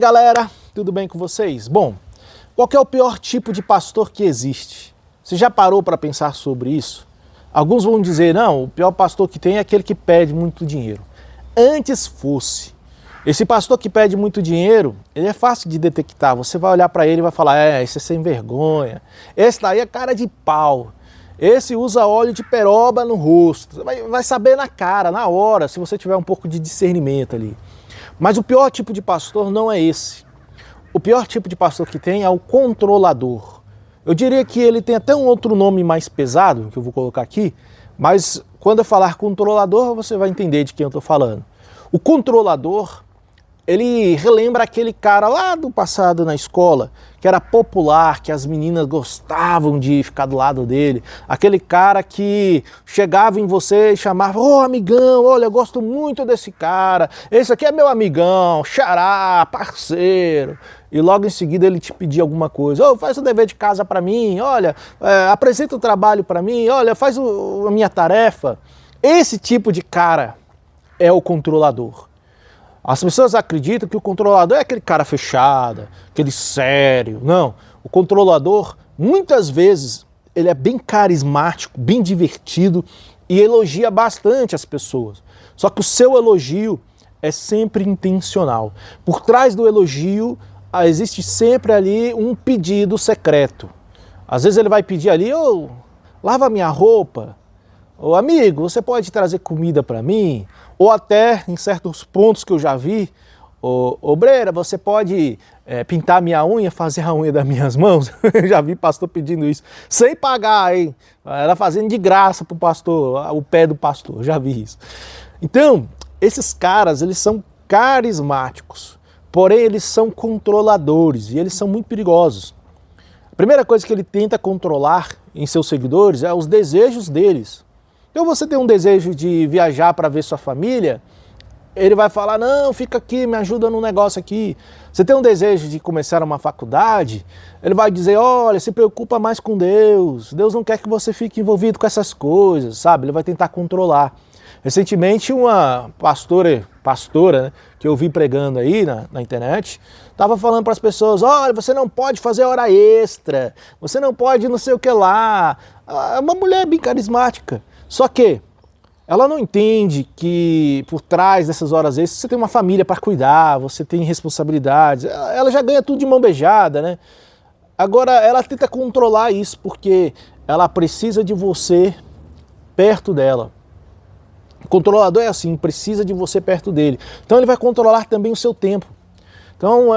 Galera, tudo bem com vocês? Bom, qual que é o pior tipo de pastor que existe? Você já parou para pensar sobre isso? Alguns vão dizer, não, o pior pastor que tem é aquele que pede muito dinheiro. Antes fosse. Esse pastor que pede muito dinheiro, ele é fácil de detectar. Você vai olhar para ele e vai falar, esse é sem vergonha. Esse daí é cara de pau. Esse usa óleo de peroba no rosto. Você vai saber na cara, na hora, se você tiver um pouco de discernimento ali. Mas o pior tipo de pastor não é esse. O pior tipo de pastor que tem é o controlador. Eu diria que ele tem até um outro nome mais pesado, que eu vou colocar aqui, mas quando eu falar controlador, você vai entender de quem eu estou falando. O controlador, ele relembra aquele cara lá do passado na escola, que era popular, que as meninas gostavam de ficar do lado dele. Aquele cara que chegava em você e chamava, amigão, olha, eu gosto muito desse cara, esse aqui é meu amigão, xará, parceiro. E logo em seguida ele te pedia alguma coisa, faz o dever de casa para mim, olha, apresenta o trabalho para mim, olha, faz a minha tarefa. Esse tipo de cara é o controlador. As pessoas acreditam que o controlador é aquele cara fechado, aquele sério. Não, o controlador, muitas vezes, ele é bem carismático, bem divertido e elogia bastante as pessoas. Só que o seu elogio é sempre intencional. Por trás do elogio, existe sempre ali um pedido secreto. Às vezes ele vai pedir ali, lava minha roupa. Amigo, você pode trazer comida para mim? Ou até, em certos pontos que eu já vi, obreira, você pode pintar minha unha, fazer a unha das minhas mãos? Eu já vi pastor pedindo isso, sem pagar, hein? Ela fazendo de graça pro pastor, o pé do pastor, eu já vi isso. Então, esses caras, eles são carismáticos, porém eles são controladores e eles são muito perigosos. A primeira coisa que ele tenta controlar em seus seguidores é os desejos deles. Então você tem um desejo de viajar para ver sua família, ele vai falar, não, fica aqui, me ajuda num negócio aqui. Você tem um desejo de começar uma faculdade, ele vai dizer, olha, se preocupa mais com Deus, Deus não quer que você fique envolvido com essas coisas, sabe? Ele vai tentar controlar. Recentemente uma pastora, né, que eu vi pregando aí na internet, estava falando para as pessoas, olha, você não pode fazer hora extra, você não pode não sei o que lá. Uma mulher bem carismática. Só que ela não entende que por trás dessas horas extras você tem uma família para cuidar, você tem responsabilidades, ela já ganha tudo de mão beijada, né? Agora ela tenta controlar isso porque ela precisa de você perto dela. O controlador é assim, precisa de você perto dele. Então ele vai controlar também o seu tempo. Então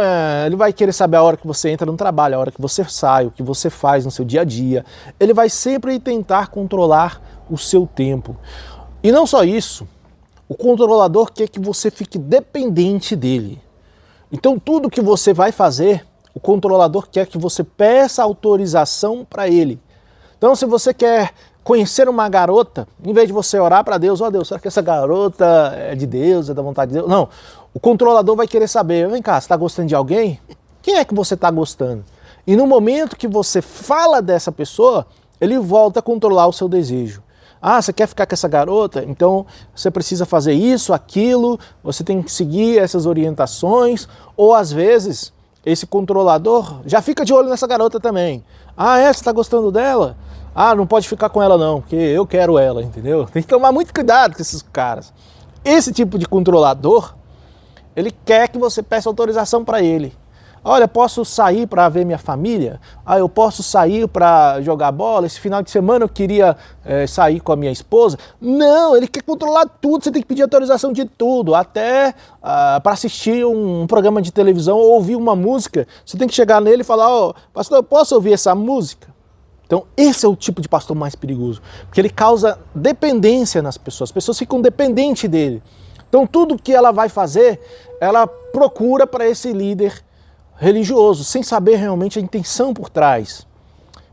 ele vai querer saber a hora que você entra no trabalho, a hora que você sai, o que você faz no seu dia a dia. Ele vai sempre tentar controlar o seu tempo. E não só isso, o controlador quer que você fique dependente dele. Então tudo que você vai fazer, o controlador quer que você peça autorização para ele. Então se você quer conhecer uma garota, em vez de você orar para Deus, Deus, será que essa garota é de Deus, é da vontade de Deus? Não, o controlador vai querer saber, vem cá, você está gostando de alguém? Quem é que você está gostando? E no momento que você fala dessa pessoa, ele volta a controlar o seu desejo. Você quer ficar com essa garota? Então você precisa fazer isso, aquilo, você tem que seguir essas orientações, ou às vezes esse controlador já fica de olho nessa garota também. Você está gostando dela? Não pode ficar com ela não, porque eu quero ela, entendeu? Tem que tomar muito cuidado com esses caras. Esse tipo de controlador, ele quer que você peça autorização para ele. Olha, posso sair para ver minha família? Eu posso sair para jogar bola? Esse final de semana eu queria sair com a minha esposa? Não, ele quer controlar tudo, você tem que pedir autorização de tudo, até para assistir um programa de televisão ou ouvir uma música, você tem que chegar nele e falar, pastor, eu posso ouvir essa música? Então esse é o tipo de pastor mais perigoso, porque ele causa dependência nas pessoas, as pessoas ficam dependentes dele. Então tudo que ela vai fazer, ela procura para esse líder religioso, sem saber realmente a intenção por trás.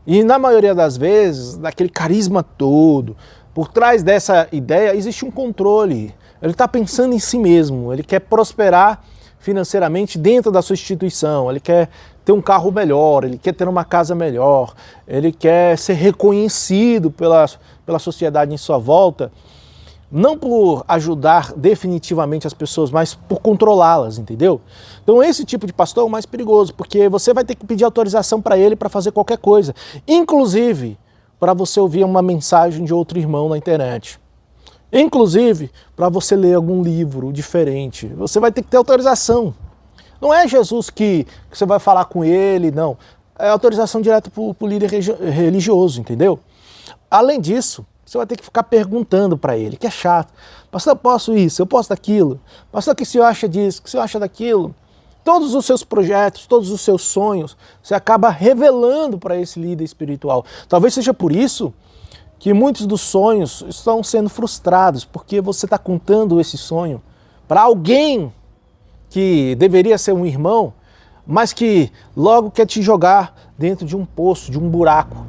E na maioria das vezes, daquele carisma todo, por trás dessa ideia existe um controle. Ele está pensando em si mesmo, ele quer prosperar financeiramente dentro da sua instituição, ele quer ter um carro melhor, ele quer ter uma casa melhor, ele quer ser reconhecido pela sociedade em sua volta Não por ajudar definitivamente as pessoas, mas por controlá-las, entendeu? Então esse tipo de pastor é o mais perigoso, porque você vai ter que pedir autorização para ele para fazer qualquer coisa, inclusive para você ouvir uma mensagem de outro irmão na internet. Inclusive para você ler algum livro diferente. Você vai ter que ter autorização. Não é Jesus que você vai falar com ele, não. É autorização direta para o líder religioso, entendeu? Além disso, você vai ter que ficar perguntando para ele, que é chato. Pastor, eu posso isso, eu posso daquilo. Pastor, o que o senhor acha disso, o que o senhor acha daquilo? Todos os seus projetos, todos os seus sonhos, você acaba revelando para esse líder espiritual. Talvez seja por isso que muitos dos sonhos estão sendo frustrados, porque você está contando esse sonho para alguém que deveria ser um irmão, mas que logo quer te jogar dentro de um poço, de um buraco,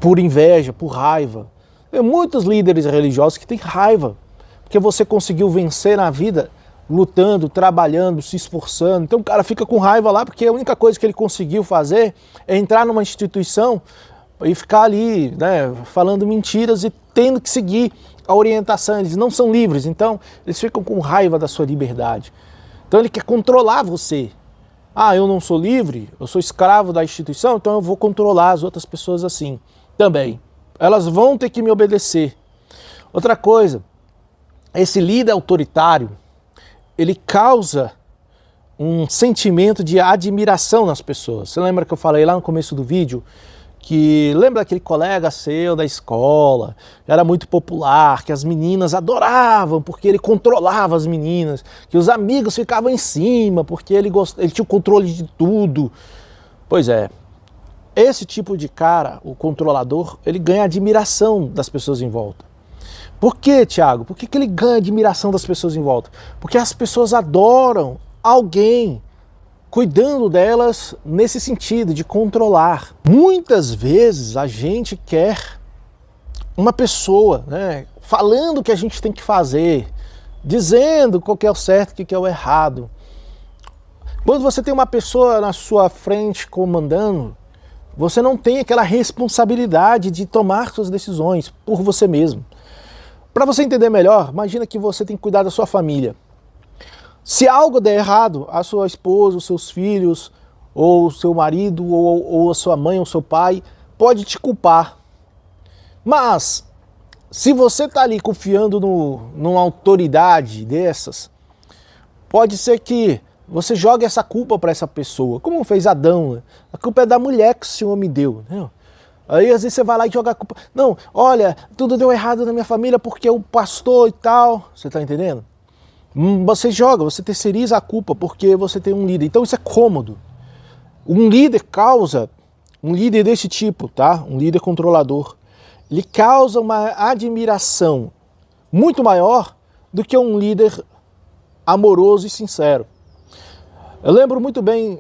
por inveja, por raiva. Tem muitos líderes religiosos que têm raiva, porque você conseguiu vencer na vida lutando, trabalhando, se esforçando. Então o cara fica com raiva lá porque a única coisa que ele conseguiu fazer é entrar numa instituição e ficar ali, né, falando mentiras e tendo que seguir a orientação. Eles não são livres, então eles ficam com raiva da sua liberdade. Então ele quer controlar você. Ah, eu não sou livre, eu sou escravo da instituição, então eu vou controlar as outras pessoas assim também. Elas vão ter que me obedecer. Outra coisa, esse líder autoritário, ele causa um sentimento de admiração nas pessoas. Você lembra que eu falei lá no começo do vídeo que lembra daquele colega seu da escola, era muito popular, que as meninas adoravam porque ele controlava as meninas, que os amigos ficavam em cima porque ele tinha o controle de tudo. Pois é, esse tipo de cara, o controlador, ele ganha admiração das pessoas em volta. Por quê, Tiago? Por que ele ganha admiração das pessoas em volta? Porque as pessoas adoram alguém cuidando delas nesse sentido, de controlar. Muitas vezes a gente quer uma pessoa, né, falando o que a gente tem que fazer, dizendo qual que é o certo e o que é o errado. Quando você tem uma pessoa na sua frente comandando, você não tem aquela responsabilidade de tomar suas decisões por você mesmo. Para você entender melhor, imagina que você tem que cuidar da sua família. Se algo der errado, a sua esposa, os seus filhos, ou o seu marido, ou a sua mãe, ou seu pai, pode te culpar. Mas, se você está ali confiando numa autoridade dessas, pode ser que você jogue essa culpa para essa pessoa, como fez Adão. Né? A culpa é da mulher que o Senhor me deu. Né? Aí às vezes você vai lá e joga a culpa. Não, olha, tudo deu errado na minha família porque o pastor e tal. Você está entendendo? Você joga, você terceiriza a culpa porque você tem um líder. Então isso é cômodo. Um líder desse tipo, tá? Um líder controlador, ele causa uma admiração muito maior do que um líder amoroso e sincero. Eu lembro muito bem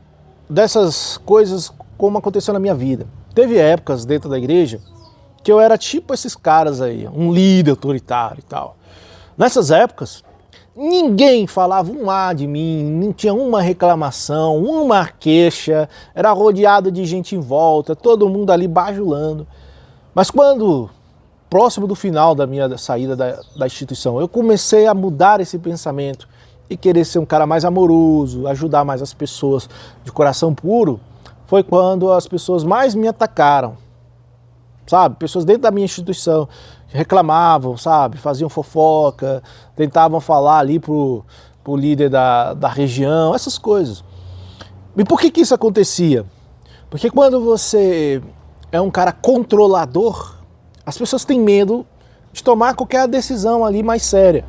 dessas coisas como aconteceu na minha vida. Teve épocas dentro da igreja que eu era tipo esses caras aí, um líder autoritário e tal. Nessas épocas, ninguém falava um A de mim, não tinha uma reclamação, uma queixa, era rodeado de gente em volta, todo mundo ali bajulando. Mas quando, próximo do final da minha saída da instituição, eu comecei a mudar esse pensamento e querer ser um cara mais amoroso, ajudar mais as pessoas de coração puro, foi quando as pessoas mais me atacaram, sabe? Pessoas dentro da minha instituição reclamavam, sabe? Faziam fofoca, tentavam falar ali pro líder da região, essas coisas. E por que isso acontecia? Porque quando você é um cara controlador, as pessoas têm medo de tomar qualquer decisão ali mais séria.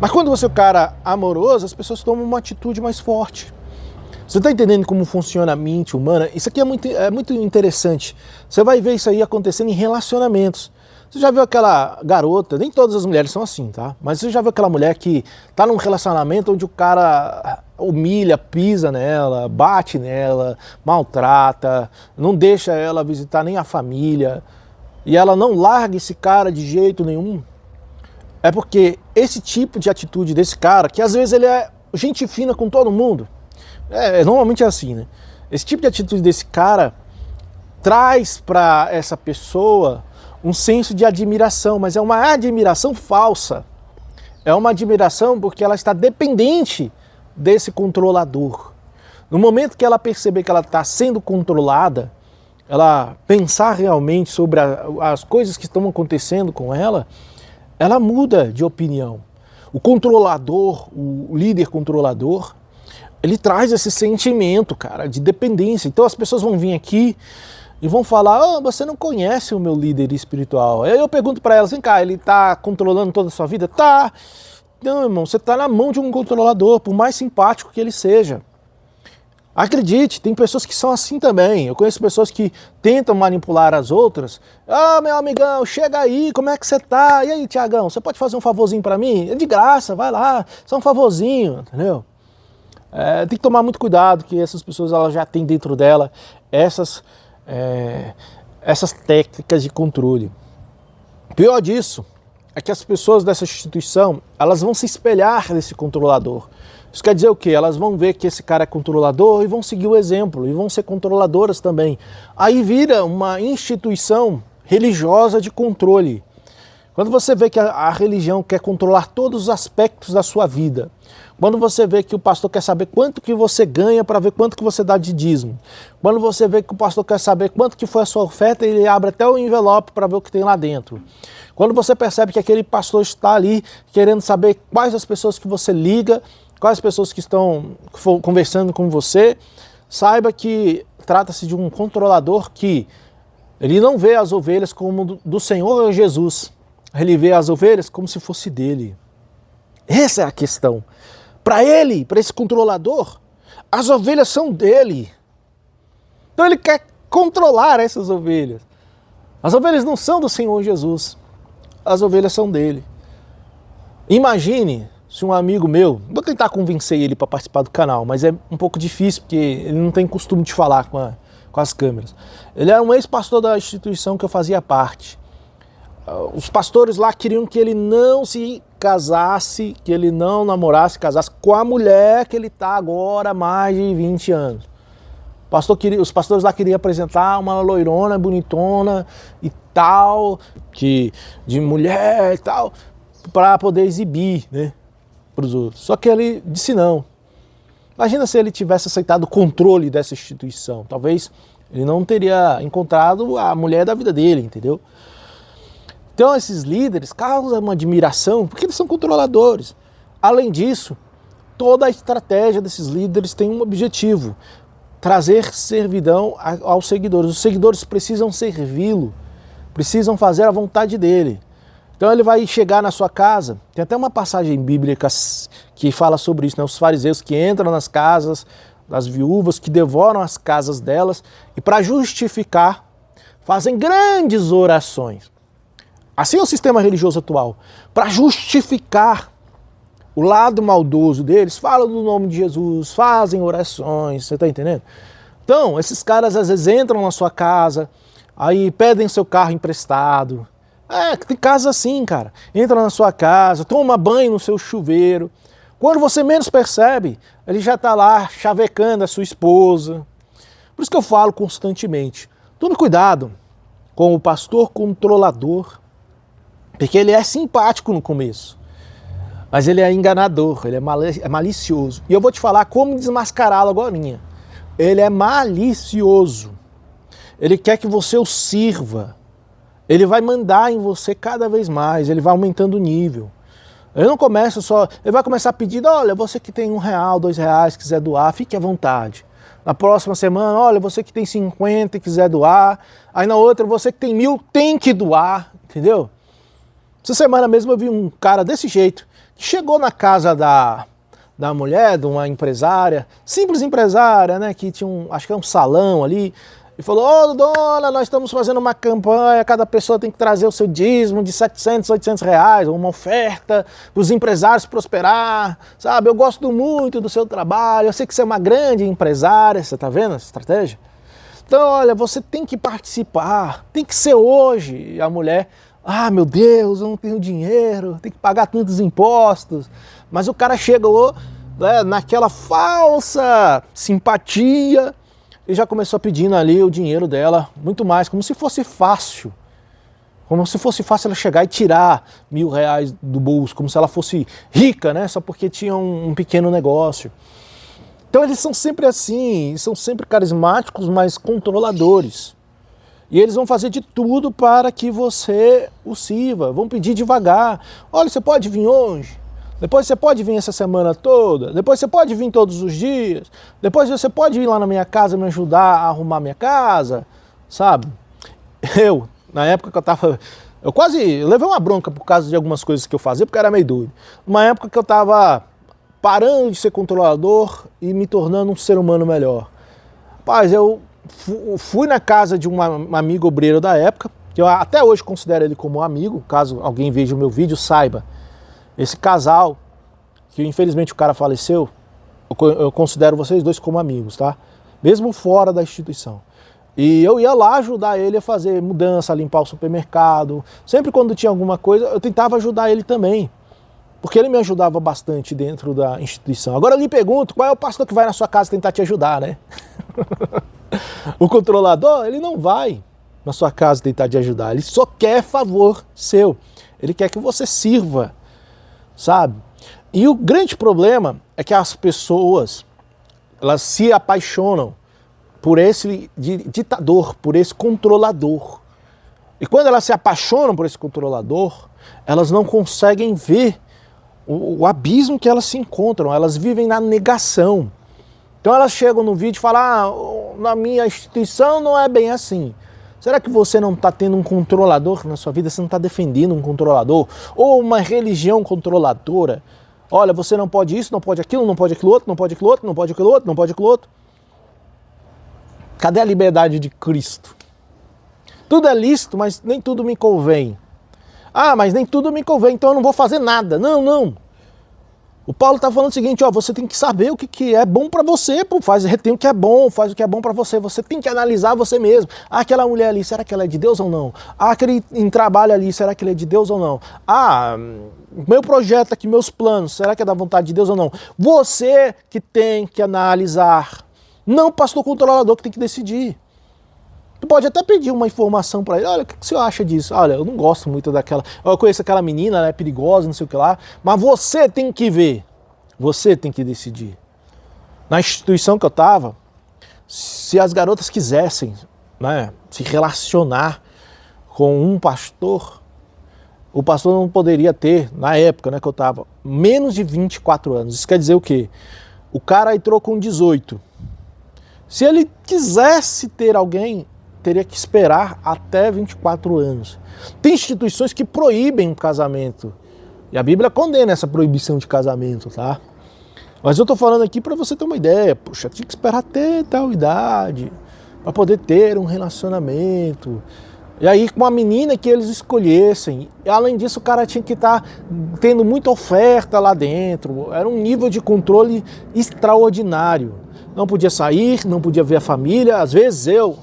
Mas quando você é um cara amoroso, as pessoas tomam uma atitude mais forte. Você está entendendo como funciona a mente humana? Isso aqui é muito interessante. Você vai ver isso aí acontecendo em relacionamentos. Você já viu aquela garota, nem todas as mulheres são assim, tá? Mas você já viu aquela mulher que tá num relacionamento onde o cara humilha, pisa nela, bate nela, maltrata, não deixa ela visitar nem a família, e ela não larga esse cara de jeito nenhum? É porque esse tipo de atitude desse cara, que às vezes ele é gente fina com todo mundo, normalmente é assim, né? Esse tipo de atitude desse cara traz para essa pessoa um senso de admiração, mas é uma admiração falsa. É uma admiração porque ela está dependente desse controlador. No momento que ela perceber que ela está sendo controlada, ela pensar realmente sobre as coisas que estão acontecendo com ela, ela muda de opinião. O controlador, o líder controlador, ele traz esse sentimento, cara, de dependência. Então as pessoas vão vir aqui e vão falar, você não conhece o meu líder espiritual. Aí eu pergunto para elas, vem cá, ele está controlando toda a sua vida? Tá. Não, irmão, você está na mão de um controlador, por mais simpático que ele seja. Acredite, tem pessoas que são assim também. Eu conheço pessoas que tentam manipular as outras. Meu amigão, chega aí, como é que você tá? E aí, Tiagão, você pode fazer um favorzinho para mim? É de graça, vai lá, só um favorzinho, entendeu? Tem que tomar muito cuidado, que essas pessoas elas já têm dentro dela essas técnicas de controle. Pior disso é que as pessoas dessa instituição, elas vão se espelhar nesse controlador. Isso quer dizer o quê? Elas vão ver que esse cara é controlador e vão seguir o exemplo, e vão ser controladoras também. Aí vira uma instituição religiosa de controle. Quando você vê que a religião quer controlar todos os aspectos da sua vida, quando você vê que o pastor quer saber quanto que você ganha para ver quanto que você dá de dízimo, quando você vê que o pastor quer saber quanto que foi a sua oferta, ele abre até o envelope para ver o que tem lá dentro. Quando você percebe que aquele pastor está ali querendo saber quais as pessoas que você liga, quais as pessoas que estão conversando com você, saiba que trata-se de um controlador que ele não vê as ovelhas como do Senhor Jesus, ele vê as ovelhas como se fosse dele. Essa é a questão. Para ele, para esse controlador, as ovelhas são dele. Então ele quer controlar essas ovelhas. As ovelhas não são do Senhor Jesus, as ovelhas são dele. Imagine se um amigo meu, vou tentar convencer ele para participar do canal, mas é um pouco difícil porque ele não tem costume de falar com as câmeras. Ele era um ex-pastor da instituição que eu fazia parte. Os pastores lá queriam que ele não se casasse, que ele não namorasse, casasse com a mulher que ele está agora há mais de 20 anos. Os pastores lá queriam apresentar uma loirona bonitona e tal, de mulher e tal, para poder exibir, né, para os outros. Só que ele disse não. Imagina se ele tivesse aceitado o controle dessa instituição. Talvez ele não teria encontrado a mulher da vida dele, entendeu? Então esses líderes causam uma admiração porque eles são controladores. Além disso, toda a estratégia desses líderes tem um objetivo: trazer servidão aos seguidores. Os seguidores precisam servi-lo, precisam fazer a vontade dele. Então ele vai chegar na sua casa, tem até uma passagem bíblica que fala sobre isso, né? Os fariseus que entram nas casas das viúvas, que devoram as casas delas e para justificar fazem grandes orações. Assim é o sistema religioso atual. Para justificar o lado maldoso deles, falam no nome de Jesus, fazem orações, você está entendendo? Então, esses caras às vezes entram na sua casa, aí pedem seu carro emprestado. Tem casa assim, cara. Entra na sua casa, toma banho no seu chuveiro. Quando você menos percebe, ele já está lá chavecando a sua esposa. Por isso que eu falo constantemente, tome cuidado com o pastor controlador, porque ele é simpático no começo, mas ele é enganador, ele é malicioso. E eu vou te falar como desmascará-lo agora. Ele é malicioso. Ele quer que você o sirva. Ele vai mandar em você cada vez mais, ele vai aumentando o nível. Ele não começa só, ele vai começar pedindo, olha, você que tem R$1, R$2, quiser doar, fique à vontade. Na próxima semana, olha, você que tem 50 e quiser doar. Aí na outra, você que tem 1.000, tem que doar, entendeu? Essa semana mesmo eu vi um cara desse jeito, que chegou na casa da mulher, de uma empresária, simples empresária, né, que tinha acho que é um salão ali, e falou, ô dona, nós estamos fazendo uma campanha, cada pessoa tem que trazer o seu dízimo de R$700, R$800, uma oferta para os empresários prosperar, sabe, eu gosto muito do seu trabalho, eu sei que você é uma grande empresária, você está vendo essa estratégia? Então, olha, você tem que participar, tem que ser hoje. E a mulher, meu Deus, eu não tenho dinheiro, tem que pagar tantos impostos. Mas o cara chegou, né, naquela falsa simpatia e já começou pedindo ali o dinheiro dela, muito mais, como se fosse fácil. Como se fosse fácil ela chegar e tirar R$ 1.000 do bolso, como se ela fosse rica, né? Só porque tinha um pequeno negócio. Então eles são sempre assim, são sempre carismáticos, mas controladores. E eles vão fazer de tudo para que você o sirva, vão pedir devagar. Olha, você pode vir hoje? Depois você pode vir essa semana toda? Depois você pode vir todos os dias? Depois você pode vir lá na minha casa me ajudar a arrumar minha casa? Sabe? Na época que eu quase levei uma bronca por causa de algumas coisas que eu fazia, porque eu era meio doido. Uma época que eu estava parando de ser controlador e me tornando um ser humano melhor. Rapaz, eu fui na casa de um amigo obreiro da época, que eu até hoje considero ele como um amigo, caso alguém veja o meu vídeo, saiba. Esse casal, que infelizmente o cara faleceu, eu considero vocês dois como amigos, tá? Mesmo fora da instituição. E eu ia lá ajudar ele a fazer mudança, a limpar o supermercado. Sempre quando tinha alguma coisa, eu tentava ajudar ele também. Porque ele me ajudava bastante dentro da instituição. Agora eu lhe pergunto, qual é o pastor que vai na sua casa tentar te ajudar, né? O controlador, ele não vai na sua casa tentar te ajudar. Ele só quer favor seu. Ele quer que você sirva, sabe? E o grande problema é que as pessoas, elas se apaixonam por esse ditador, por esse controlador. E quando elas se apaixonam por esse controlador, elas não conseguem ver o abismo que elas se encontram, elas vivem na negação. Então elas chegam no vídeo e falam, na minha instituição não é bem assim. Será que você não está tendo um controlador na sua vida? Você não está defendendo um controlador? Ou uma religião controladora? Olha, você não pode isso, não pode aquilo, não pode aquilo outro, não pode aquilo outro, não pode aquilo outro, não pode aquilo outro. Cadê a liberdade de Cristo? Tudo é lícito, mas nem tudo me convém. Ah, mas nem tudo me convém, então eu não vou fazer nada. Não, não. O Paulo está falando o seguinte, ó, você tem que saber o que é bom para você, pô, retém o que é bom, faz o que é bom para você. Você tem que analisar você mesmo. Ah, aquela mulher ali, será que ela é de Deus ou não? Ah, aquele em trabalho ali, será que ele é de Deus ou não? Ah, meu projeto aqui, meus planos, será que é da vontade de Deus ou não? Você que tem que analisar. Não o pastor controlador que tem que decidir. Tu pode até pedir uma informação para ele, olha, o que você acha disso? Olha, eu não gosto muito daquela, eu conheço aquela menina, ela é perigosa, não sei o que lá, mas você tem que ver, você tem que decidir. Na instituição que eu estava, se as garotas quisessem, né, se relacionar com um pastor, o pastor não poderia ter, na época, né, que eu estava, menos de 24 anos. Isso quer dizer o quê? O cara entrou com 18. Se ele quisesse ter alguém, teria que esperar até 24 anos. Tem instituições que proíbem o casamento. E a Bíblia condena essa proibição de casamento, tá? Mas eu tô falando aqui para você ter uma ideia. Poxa, tinha que esperar até tal idade para poder ter um relacionamento. E aí com a menina que eles escolhessem. E, além disso, o cara tinha que estar tendo muita oferta lá dentro. Era um nível de controle extraordinário. Não podia sair, não podia ver a família. Às vezes eu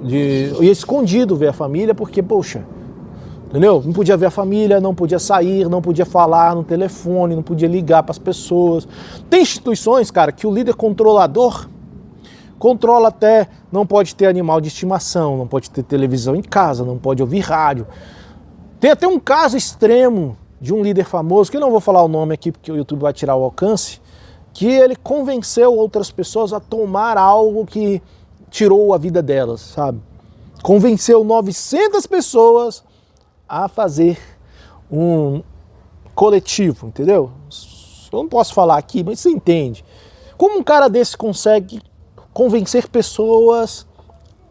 ia escondido ver a família, porque, poxa, entendeu? Não podia ver a família, não podia sair, não podia falar no telefone, não podia ligar para as pessoas. Tem instituições, cara, que o líder controlador controla até, não pode ter animal de estimação, não pode ter televisão em casa, não pode ouvir rádio. Tem até um caso extremo de um líder famoso, que eu não vou falar o nome aqui porque o YouTube vai tirar o alcance, que ele convenceu outras pessoas a tomar algo que tirou a vida delas, sabe? Convenceu 900 pessoas a fazer um coletivo, entendeu? Eu não posso falar aqui, mas você entende. Como um cara desse consegue convencer pessoas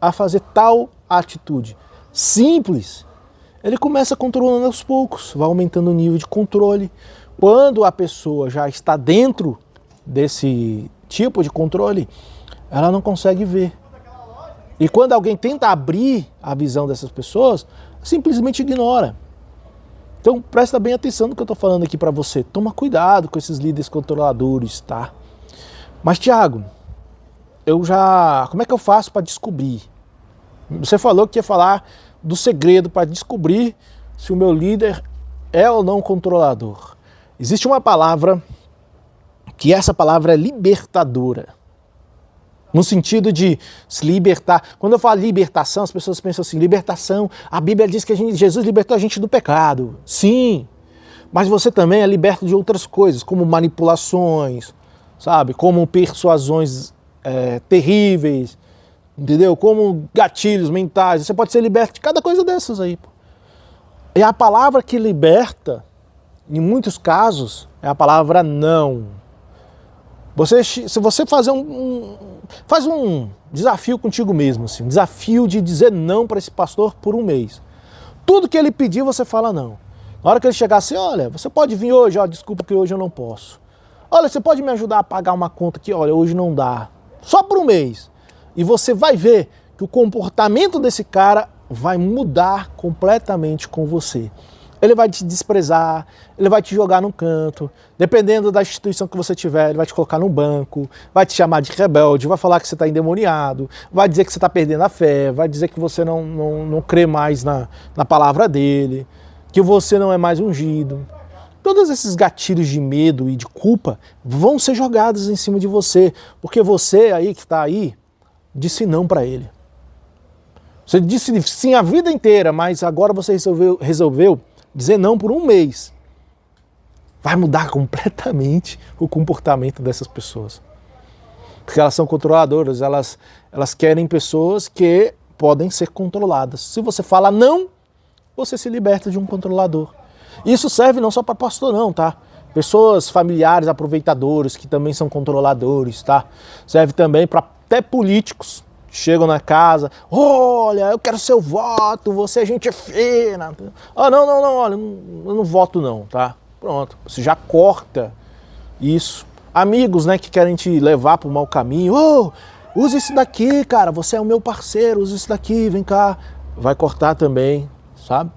a fazer tal atitude? Simples. Ele começa controlando aos poucos, vai aumentando o nível de controle. Quando a pessoa já está dentro desse tipo de controle, ela não consegue ver. E quando alguém tenta abrir a visão dessas pessoas, simplesmente ignora. Então presta bem atenção no que eu estou falando aqui para você. Toma cuidado com esses líderes controladores, tá? Mas Tiago, como é que eu faço para descobrir? Você falou que ia falar do segredo para descobrir se o meu líder é ou não controlador. Existe uma palavra, que essa palavra é libertadora. No sentido de se libertar. Quando eu falo libertação, as pessoas pensam assim, libertação, a Bíblia diz que Jesus libertou a gente do pecado. Sim, mas você também é liberto de outras coisas, como manipulações, sabe? Como persuasões terríveis, entendeu? Como gatilhos mentais. Você pode ser liberto de cada coisa dessas aí. Pô. E a palavra que liberta, em muitos casos, é a palavra não. Se você faz um desafio contigo mesmo, assim, um desafio de dizer não para esse pastor por um mês. Tudo que ele pedir, você fala não. Na hora que ele chegar assim, olha, você pode vir hoje, ó, desculpa que hoje eu não posso. Olha, você pode me ajudar a pagar uma conta aqui, olha, hoje não dá. Só por um mês. E você vai ver que o comportamento desse cara vai mudar completamente com você. Ele vai te desprezar, ele vai te jogar num canto, dependendo da instituição que você tiver, ele vai te colocar num banco, vai te chamar de rebelde, vai falar que você está endemoniado, vai dizer que você está perdendo a fé, vai dizer que você não crê mais na palavra dele, que você não é mais ungido. Todos esses gatilhos de medo e de culpa vão ser jogados em cima de você, porque você aí que está aí, disse não para ele. Você disse sim a vida inteira, mas agora você resolveu dizer não por um mês. Vai mudar completamente o comportamento dessas pessoas. Porque elas são controladoras, elas querem pessoas que podem ser controladas. Se você fala não, você se liberta de um controlador. Isso serve não só para pastor não, tá? Pessoas familiares, aproveitadores, que também são controladores, tá? Serve também para até políticos. Chegam na casa, olha, eu quero seu voto, você é gente fina. Ah, não, olha, eu não voto não, tá? Pronto, você já corta isso. Amigos, né, que querem te levar para o mau caminho, usa isso daqui, cara, você é o meu parceiro, usa isso daqui, vem cá. Vai cortar também, sabe?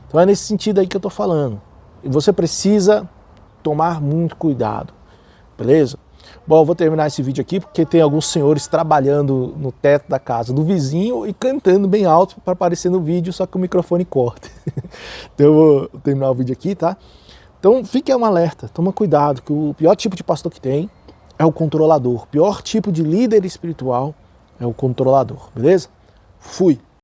Então é nesse sentido aí que eu tô falando. E você precisa tomar muito cuidado, beleza? Bom, eu vou terminar esse vídeo aqui porque tem alguns senhores trabalhando no teto da casa do vizinho e cantando bem alto para aparecer no vídeo, só que o microfone corta. Então eu vou terminar o vídeo aqui, tá? Então fique um alerta, toma cuidado, que o pior tipo de pastor que tem é o controlador. O pior tipo de líder espiritual é o controlador, beleza? Fui!